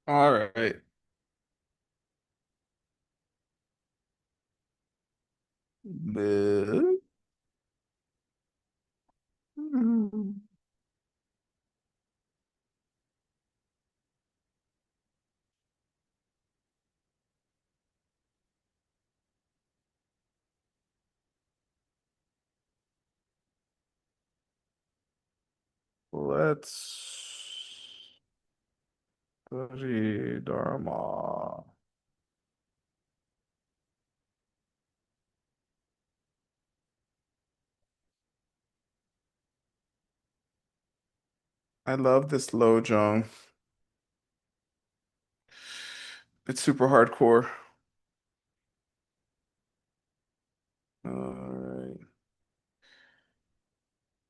All right. Bu- Let's study Dharma. I love this Lojong. It's super hardcore. All right.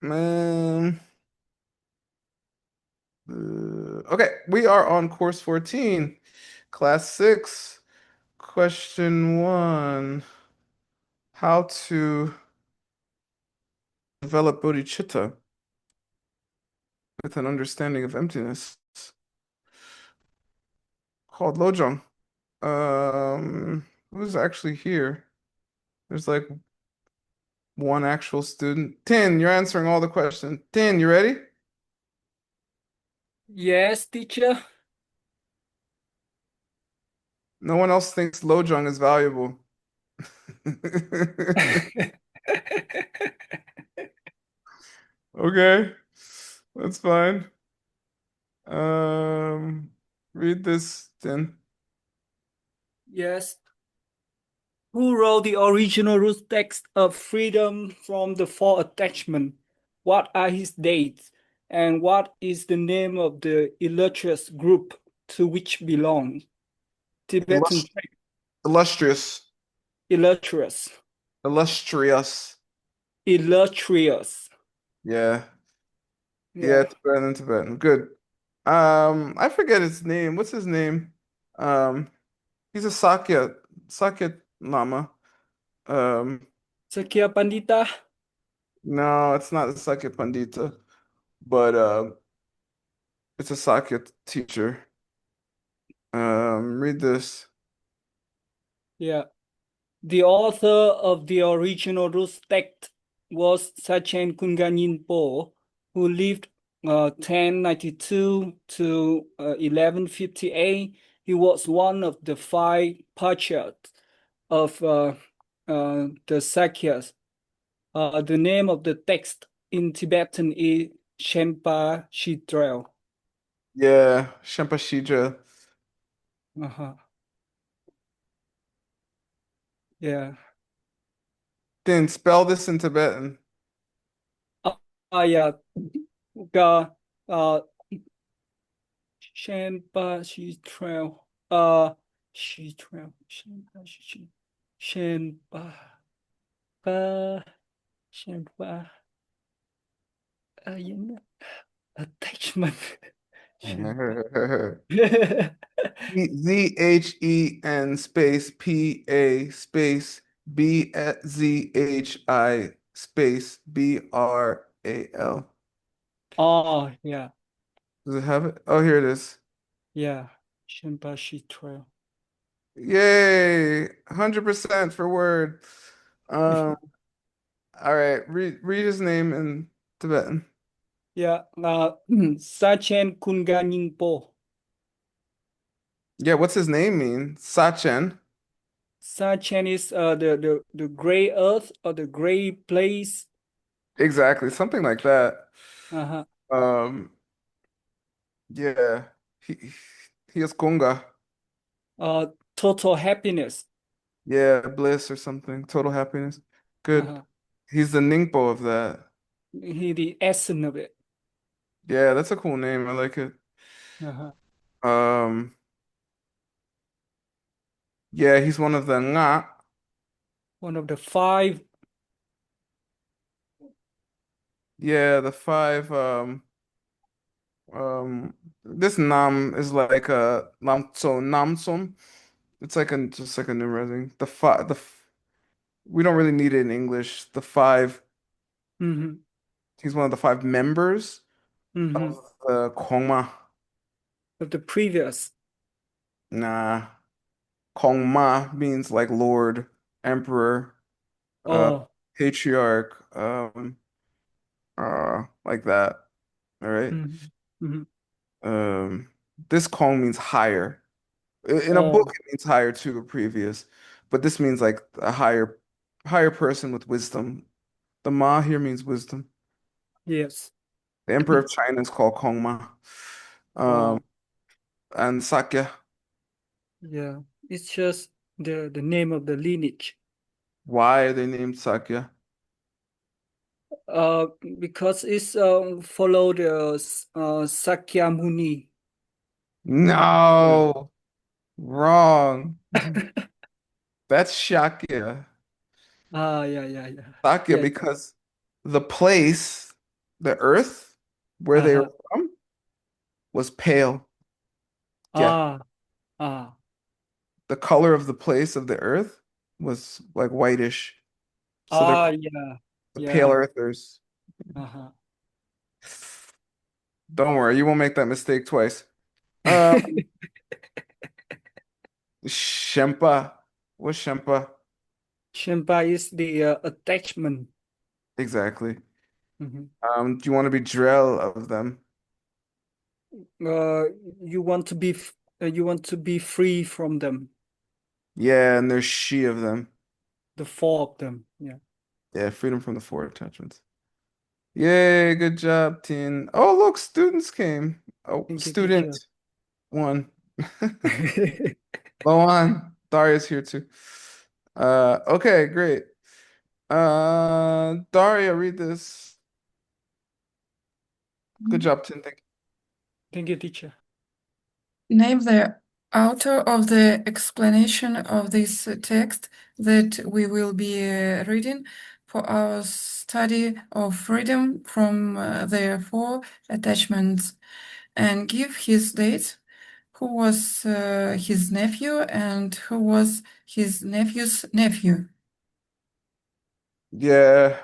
Man. Okay, we are on course 14, class 6, question 1. How to develop bodhicitta with an understanding of emptiness, called Lojong. Who's actually here? There's like one actual student. Tin, you're answering all the questions. Tin, you ready? Yes, teacher. No one else thinks Lojong is valuable. Okay, that's fine. Um, read this, Tin. Yes. Who wrote the original root text of Freedom from the Four Attachment? What are his dates? And what is the name of the illustrious group to which belong? Tibetan Illus illustrious. illustrious. Illustrious. Illustrious. Yeah. Yeah, Yeah. Tibetan, Tibetan. Good. I forget his name. What's his name? Um, he's a Sakya Lama. Um, Sakya Pandita. no, it's not a Sakya Pandita, but it's a Sakya teacher. Read this. Yeah. The author of the original root text was Sachen Kunganyin Po, who lived 1092 to 1158. He was one of the five patriarchs of the Sakyas. The name of the text in Tibetan is Shenpa Shidrel. Yeah, Shambhashidra. Uh-huh. Yeah. Then spell this in Tibetan. Uh, yeah. Uh, uh, Shenpa Shidrel. Shidrel. Shenpa. Pa. Shenpa. Yun na. Attachment. Shenpa. Zhen space PA space BZHI space BRAL. Oh, yeah. Does it have it? Oh, here it is. Yeah. Shenpa Shidrel. Yay! 100% for word. Um, all right, read his name in Tibetan. Yeah. Sachen Kunganing Po. Yeah, what's his name mean? Sachen. Sachen is the gray earth or the gray place. Exactly, something like that. Uh-huh. Um, yeah. He he is Kunga. Total happiness. Yeah, bliss or something. Total happiness. Good. Uh-huh. He's the Ningpo of that. He the essence of it. Yeah, that's a cool name. I like it. Uh-huh. Um, yeah, he's one of the Nga. One of the five. Yeah, the five. This Nam is like a Namson. It's like just like a numerizing. We don't really need it in English. The five. Mm-hmm. He's one of the five members Mm-hmm. of the Kongma. Of the previous. Nah. Kongma means like Lord, Emperor, uh, Oh, Patriarch, like that. All right. mm, mhm. Um, this Kong means higher. In a book, Oh, it means higher to a previous, but this means like a higher person with wisdom. The Ma here means wisdom. yes. The Emperor of China is called Kongma. Um, Oh, and Sakya. yeah. It's just the name of the lineage. Why are they named Sakya? Uh, because it's follow the Sakyamuni. Yeah. No, wrong. That's Shakya. Ah, yeah, yeah, yeah. Sakya Yes. because the place, the earth where they were Uh-huh. from was pale. Yeah. Ah, ah, The color of the place of the earth was like whitish. So they're ah, called yeah, the pale earthers. uh-huh. Don't worry, you won't make that mistake twice. Um, Shempa. What's Shempa? Shimpa is the attachment. Exactly. Mhm. Do you want to be drill of them? Uh, you want to be you want to be free from them, Yeah, and there's she of them. the four of them. Yeah. Yeah, freedom from the four attachments. Yay, good job, teen. Oh, look, students came. Oh, Thank you, teacher. student one. Go on. Daria's here too. Okay, great. Daria, read this. Good job, teen. Thank Thank you, teacher. Name the author of the explanation of this text that we will be reading for our study of freedom from the four attachments, and give his date, who was his nephew and who was his nephew's nephew. Yeah,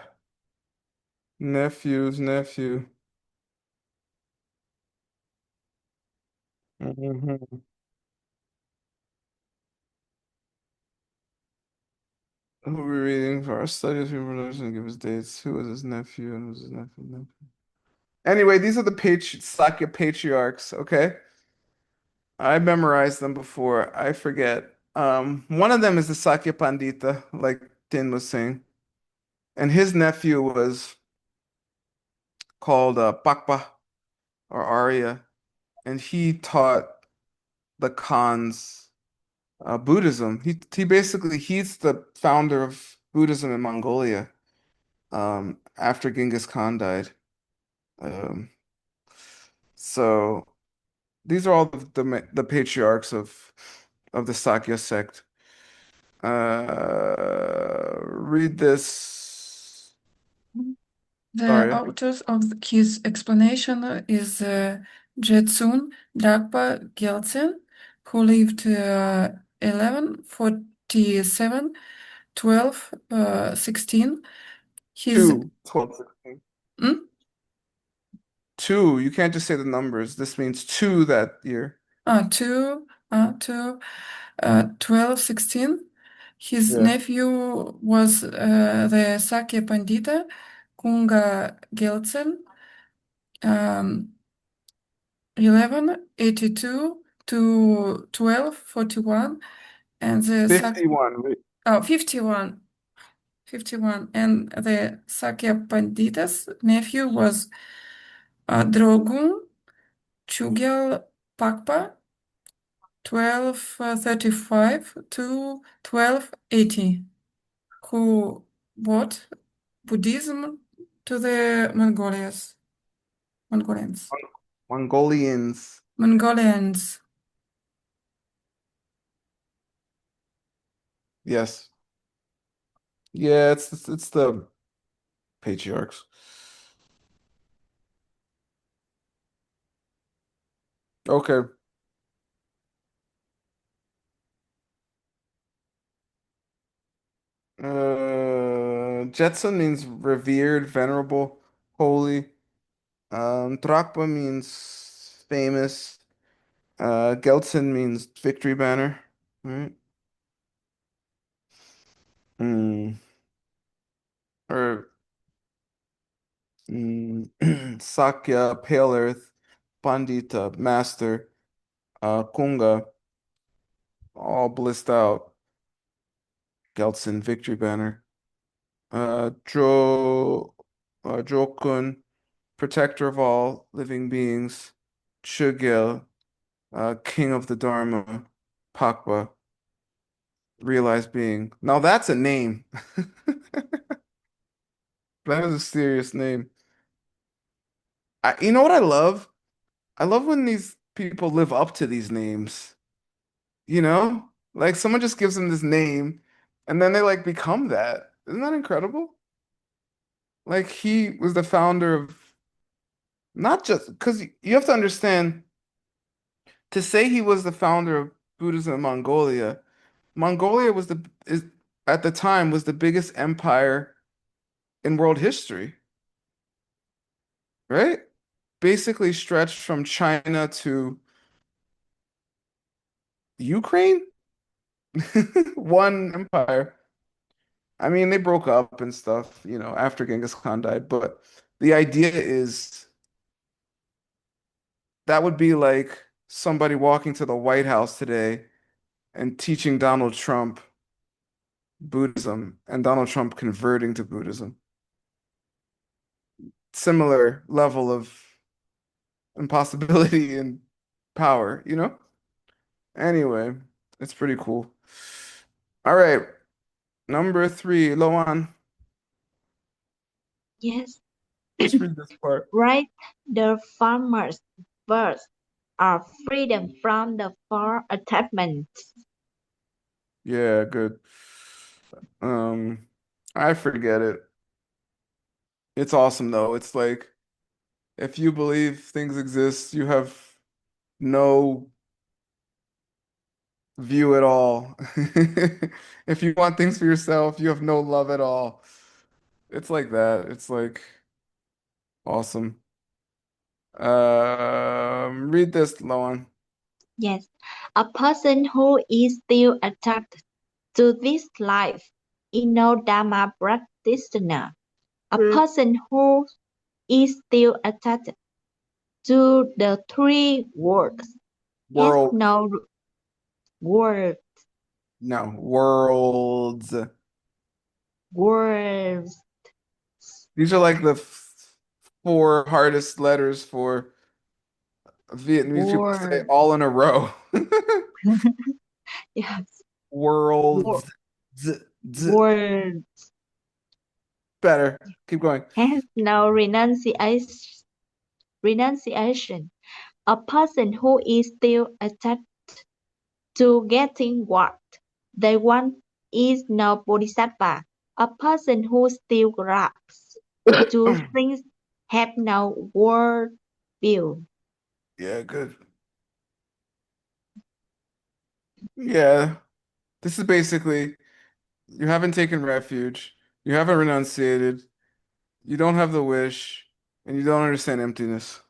nephew's nephew. Mhm. Who are we reading for our studies? We were going to give his dates. Who was his nephew and who was his nephew? Anyway, these are the Sakya patriarchs, okay? I memorized them before. I forget. One of them is the Sakya Pandita, like Tin was saying, and his nephew was called Pakpa or Arya, and he taught the Khans Buddhism. He basically he's the founder of Buddhism in Mongolia. After Genghis Khan died. Um, so these are all the patriarchs of the Sakya sect. Read this, The Daria. authors of his explanation is Jetsun Dragpa Gyaltsen, who lived 1147 16. His 12, 16. mm? Two. You can't just say the numbers. This means two that year. 2 12 16. His Yeah. nephew was the Sakya Pandita Kunga Gyaltsen, 1182 to 1241, and the 51. Wait. 51, 51, and the Sakya Pandita's nephew was Drogun Chugyal Pakpa, 1235 to 1280, who brought Buddhism to the Mongolians. Mongolians. Mongolians. Yes. Yeah, it's the patriarchs. Okay. Jetson means revered, venerable, holy. Drakpa means famous. Gelson means victory banner, right? Mm. Or Sakya, Pale Earth, Pandita, Master, Kunga, all blissed out. Gelson, victory banner. Jokun, protector of all living beings. Chugil, king of the Dharma. Pakpa, realized being. Now that's a name. That is a serious name. You know what I love? I love when these people live up to these names. You know? Like someone just gives them this name and then they like become that. Isn't that incredible? Like he was the founder of not just because you have to understand to say he was the founder of Buddhism in Mongolia. Mongolia was the is at the time was the biggest empire in world history, right? Basically stretched from China to Ukraine, one empire. I mean, they broke up and stuff, after Genghis Khan died, but the idea is that would be like somebody walking to the White House today and teaching Donald Trump Buddhism and Donald Trump converting to Buddhism. Similar level of impossibility and power, you know? Anyway, it's pretty cool. All right, number three, Loan. Yes, Let's read this part. right. The farmer's birds are freedom from the four attachments. Yeah, good. Um, I forget it. It's awesome though. It's like if you believe things exist, you have no view at all. If you want things for yourself, you have no love at all. It's like that. It's like awesome. Read this, Loan. Yes, a person who is still attached to this life is no Dharma practitioner. A person who is still attached to the three worlds has World. no world, No, worlds. worlds, These are like the four hardest letters for Vietnamese people to say world. all in a row. Yes, Worlds. world, Z, z. world Better. Keep going. has no renunciation. A person who is still attached to getting what they want is no bodhisattva. A person who still grasps to things have no world view. Yeah, good. Yeah. This is basically you haven't taken refuge, you haven't renunciated, you don't have the wish, and you don't understand emptiness.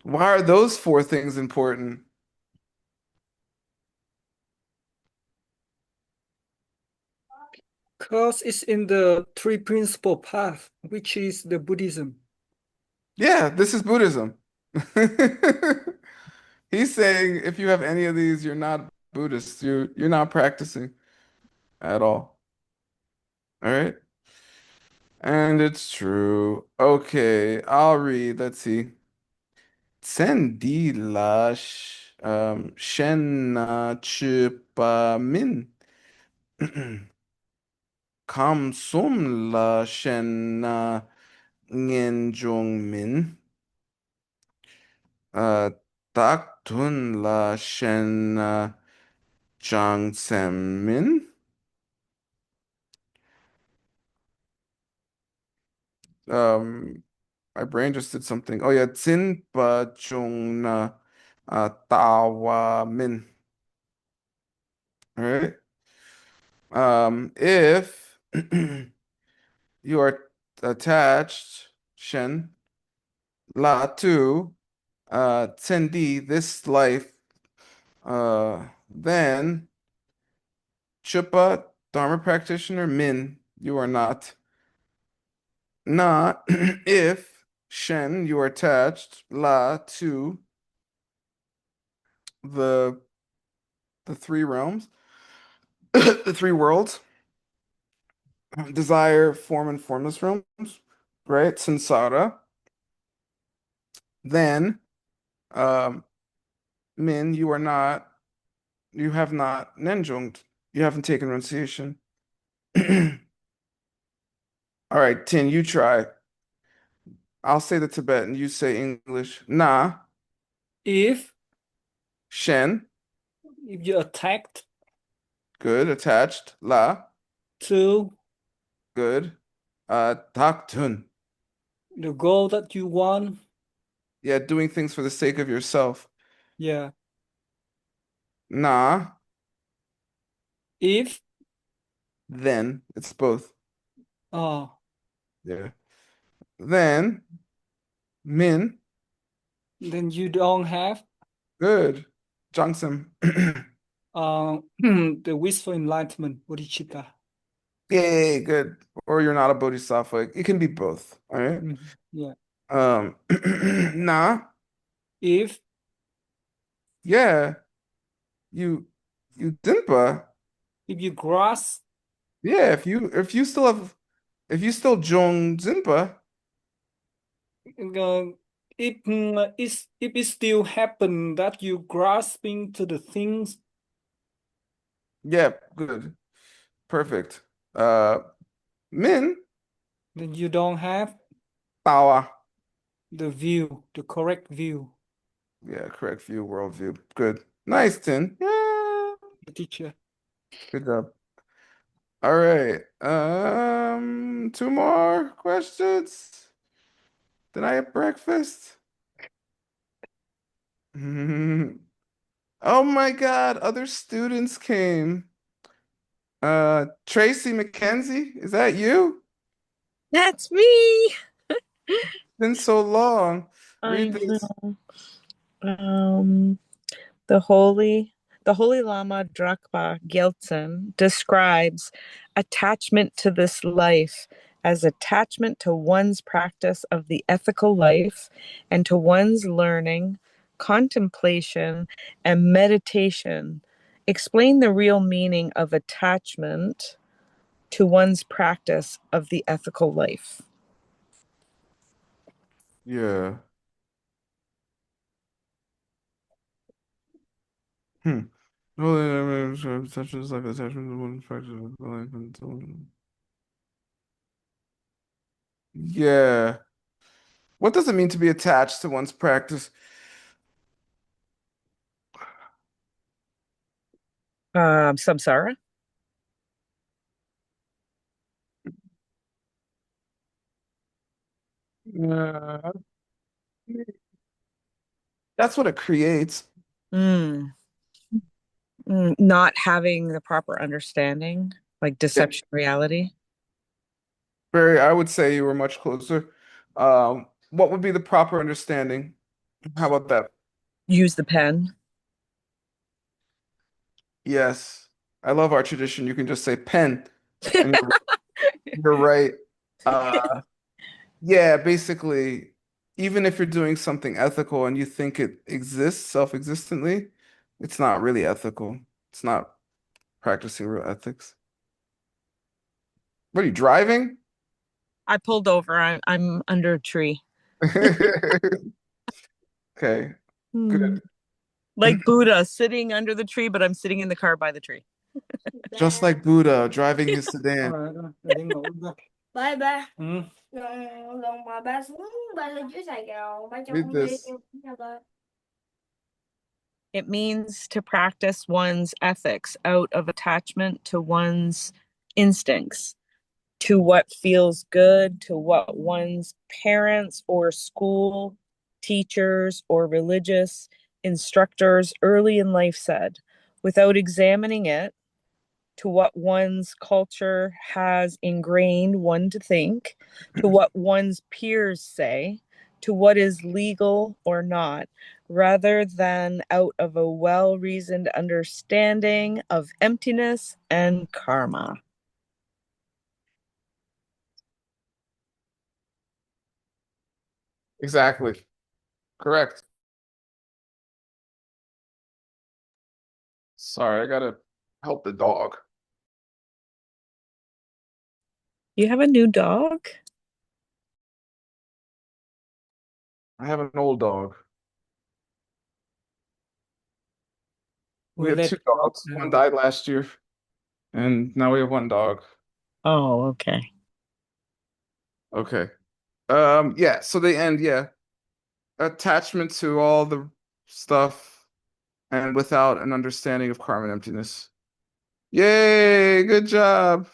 Why are those four things important? Because it's in the three principle path, which is the Buddhism. Yeah, this is Buddhism. He's saying if you have any of these, you're not Buddhist. You're not practicing at all. All right? And it's true. Okay, I'll read. Let's see. Tsendilash Shenna Chupa Min. Kamsum la Shenna Ngenjong Min. Taktun la Shenna Jang Sem Min. My brain just did something. Oh yeah, Tsin Pa Chung Na Tawa Min. All right. If you are attached, Shen, La to Tsendi, this life, Then Chupa, Dharma practitioner, Min, you are not. Na, if Shen, you are attached. La, to the the three realms, the three worlds, desire, form, and formless realms, right? Samsara. Then, um, Min, you are not. You have not Nenjunged. You haven't taken renunciation. All right, Tin, you try. I'll say the Tibetan, you say English. Na, If Shen, you're attacked good, attached. La, to good. Taktun. the goal that you want, Yeah, doing things for the sake of yourself. yeah. Na, If then. It's both. uh Yeah. Then, Min, then you don't have good. Jongsam. the wish for enlightenment, bodhicitta. Yay, good. Or you're not a bodhisattva. It can be both. All right. Yeah. Na, If yeah. You you Dinpa. you grasp Yeah, if you still Jong Zinpa, uh, if it still happen that you grasping to the things, yeah, good. Perfect. Min, then you don't have Tawa. the view, the correct view, Yeah, correct view, worldview. Good. Nice, Tin. Yeah. the teacher. Good job. All right. Two more questions. Did I have breakfast? Oh my God, other students came. Tracy McKenzie, is that you? That's me. Been so long. I Read this. know. Um, the Holy Lama Drakpa Gyaltsen describes attachment to this life as attachment to one's practice of the ethical life and to one's learning, contemplation, and meditation. Explain the real meaning of attachment to one's practice of the ethical life. Yeah. Hmm. Holy attachment is like attachment to one's practice of life and so. Yeah. What does it mean to be attached to one's practice? Samsara. Uh, that's what it creates. Mm. Not having the proper understanding, like Yeah. deception, reality. Barry, I would say you were much closer. What would be the proper understanding? How about that? Use the pen. Yes. I love our tradition. You can just say pen, and you're right. Uh, yeah, basically, even if you're doing something ethical and you think it exists self-existently, it's not really ethical. It's not practicing real ethics. What are you driving? I pulled over. I'm under a tree. Okay, Hmm. good. Like Buddha sitting under the tree, but I'm sitting in the car by the tree. Just like Buddha driving his sedan. Rồi đi ngủ rồi. Ba ba Ừ. lần mà ba xuống ba lên dưới Sài Gòn ba cho Read con đi this. theo ba. It means to practice one's ethics out of attachment to one's instincts, to what feels good, to what one's parents or school teachers or religious instructors early in life said, without examining it, to what one's culture has ingrained one to think, to what one's peers say, to what is legal or not, rather than out of a well-reasoned understanding of emptiness and karma. Exactly. Correct. Sorry, I gotta help the dog. You have a new dog? I have an old dog. We We'll had let two the dog dogs. One know. died last year, and now we have one dog. Oh, okay. Okay. Yeah, so they end, yeah. Attachment to all the stuff and without an understanding of karma and emptiness. Yay, good job.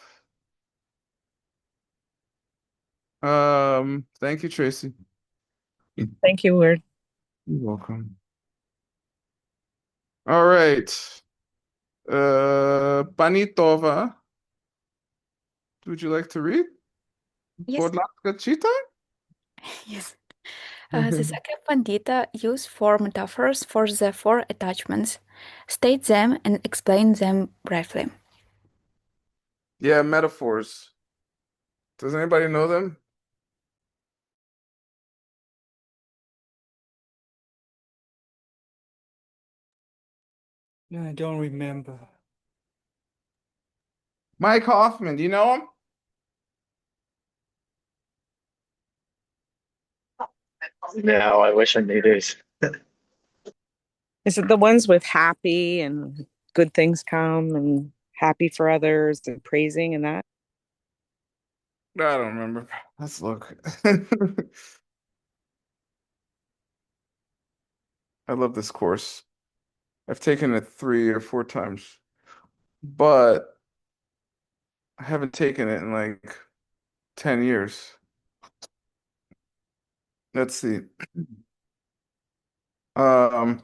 Thank you, Tracy. Thank you, Word. You're welcome. All right. Panitova, would you like to read? Yes, Podlaska Chita? yes. The second Pandita use four metaphors for the four attachments, state them and explain them briefly. Yeah, metaphors. Does anybody know them? No, I don't remember. Mike Hoffman, do you know him? No, I wish I knew this. Is it the ones with happy and good things come and happy for others and praising and that? I don't remember. Let's look. I love this course. I've taken it 3 or 4 times, but I haven't taken it in like 10 years. Let's see. Um,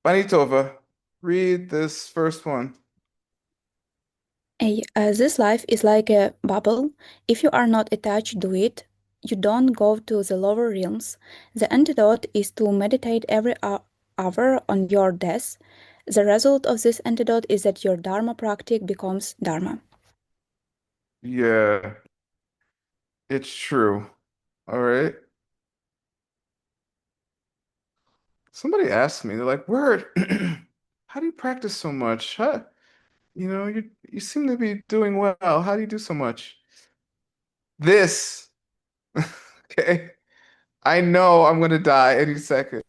Vanitova, read this first one. This life is like a bubble. If you are not attached to it, you don't go to the lower realms. The antidote is to meditate every hour on your death. The result of this antidote is that your Dharma practice becomes Dharma. Yeah, it's true. All right. Somebody asked me, they're like, Word, how do you practice so much? Huh? You seem to be doing well. How do you do so much? This, okay? I know I'm gonna die any second,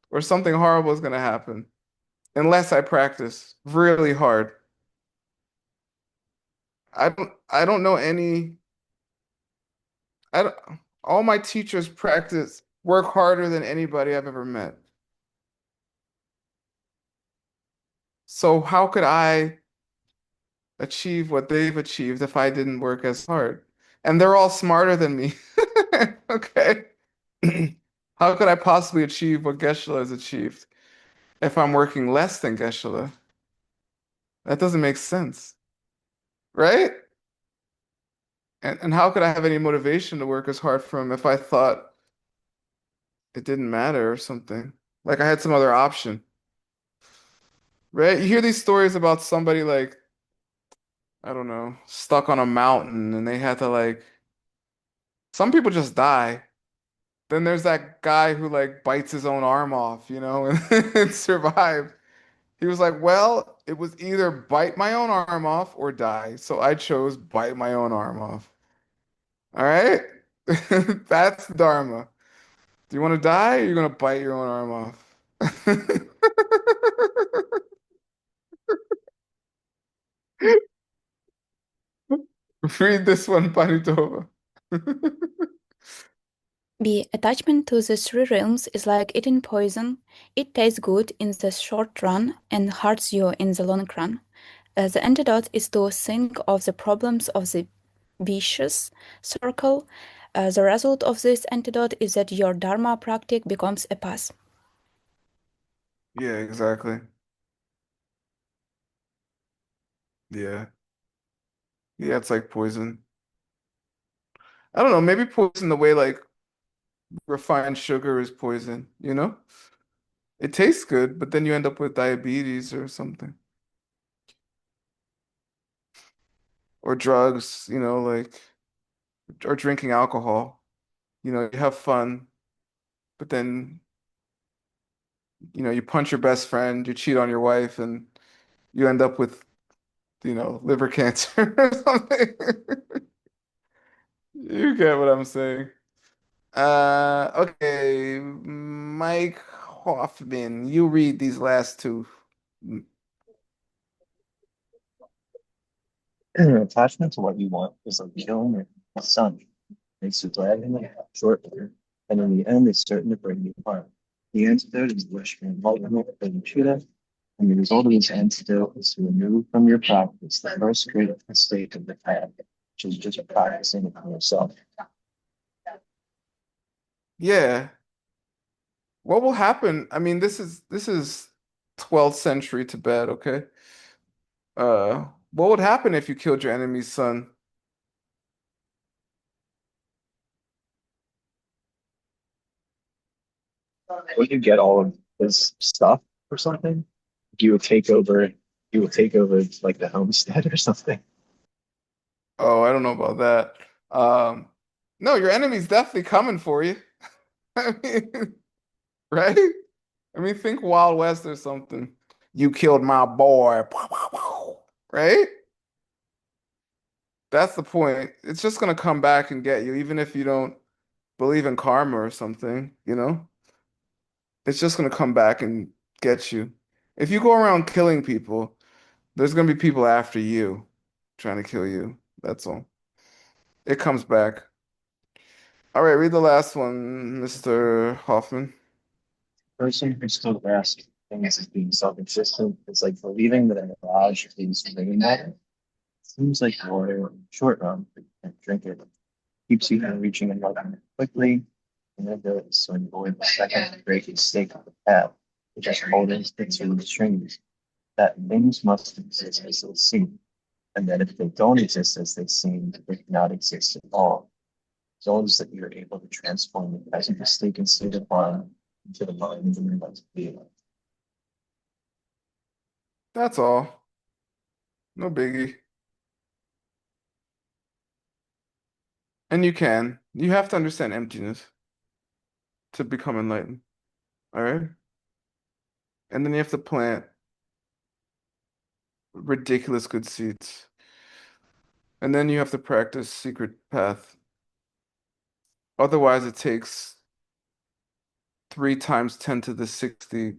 or something horrible is gonna happen, unless I practice really hard. I don't know any. I don't, all my teachers work harder than anybody I've ever met. So how could I achieve what they've achieved if I didn't work as hard? And they're all smarter than me. Okay. How could I possibly achieve what Geshe has achieved if I'm working less than Geshe? That doesn't make sense, right? And how could I have any motivation to work as hard for him if I thought it didn't matter or something? Like I had some other option, right? You hear these stories about somebody like, I don't know, stuck on a mountain and they had to like, some people just die. Then there's that guy who like bites his own arm off, and survived. He was like, well, it was either bite my own arm off or die. So I chose bite my own arm off. All right? That's Dharma. Do you want to die or you're going to bite your own arm off? Read this one, Panitova. The attachment to the three realms is like eating poison. It tastes good in the short run and hurts you in the long run. The antidote is to think of the problems of the vicious circle. The result of this antidote is that your Dharma practice becomes a path. Yeah, exactly. Yeah. Yeah, it's like poison. I don't know, maybe poison the way like refined sugar is poison, you know? It tastes good, but then you end up with diabetes or something. Or drugs, like, or drinking alcohol. You have fun, but then, you punch your best friend, you cheat on your wife, and you end up with, liver cancer or something. You get what I'm saying. Okay, Mike Hoffman, you read these last two. Attachment to what you want is like killing a sun. Makes you glad in the short term, and in the end, it's certain to break you apart. The antidote is wish for enlightenment for the Buddha, and the result of this antidote is to remove from your practice the first great mistake of the path, which is just practicing it for yourself. Yeah. What will happen? I mean, this is 12th century Tibet, okay? What would happen if you killed your enemy's son? When you get all of this stuff or something, you would take over. You would take over like the homestead or something. Oh, I don't know about that. No, your enemy's definitely coming for you. I mean, right? I mean, think Wild West or something. You killed my boy. Right? That's the point. It's just gonna come back and get you, even if you don't believe in karma or something. It's just gonna come back and get you. If you go around killing people, there's gonna be people after you trying to kill you. That's all. It comes back. All right, read the last one, Mr. Hoffman. Person who still grasps things as being self-existent is like believing that a mirage is living water. Seems like water in the short run, but you can't drink it. Keeps you from reaching enlightenment quickly, and it does so avoid the second great mistake of the path, which is holding to the strings, that things must exist as they seem, and that if they don't exist as they seem, they cannot exist at all. As long as that you're able to transform the present mistaken state of mind into the mind of your to be. That's all. No biggie. And you can. You have to understand emptiness to become enlightened. All right? And then you have to plant ridiculous good seeds. And then you have to practice secret path. Otherwise, it takes 3 times 10 to the 60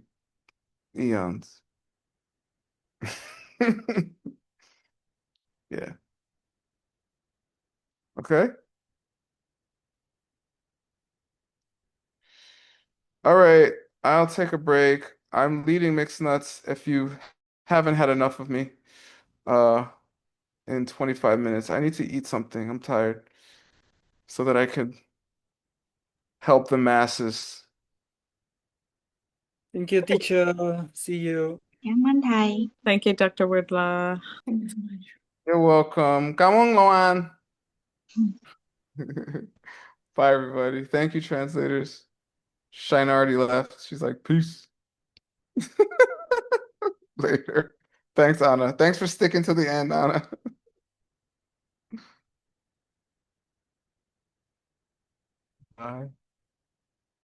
eons. Yeah. Okay. All right. I'll take a break. I'm leading mixed nuts if you haven't had enough of me uh in 25 minutes. I need to eat something. I'm tired so that I can help the masses. Thank you, teacher. See you. Cảm ơn thầy. Thank you, Dr. Wordla. Thank you so much. You're welcome. Come on, Luan. Bye, everybody. Thank you, translators. Shine already left. She's like, peace. Later. Thanks, Anna. Thanks for sticking to the end, Anna. Bye.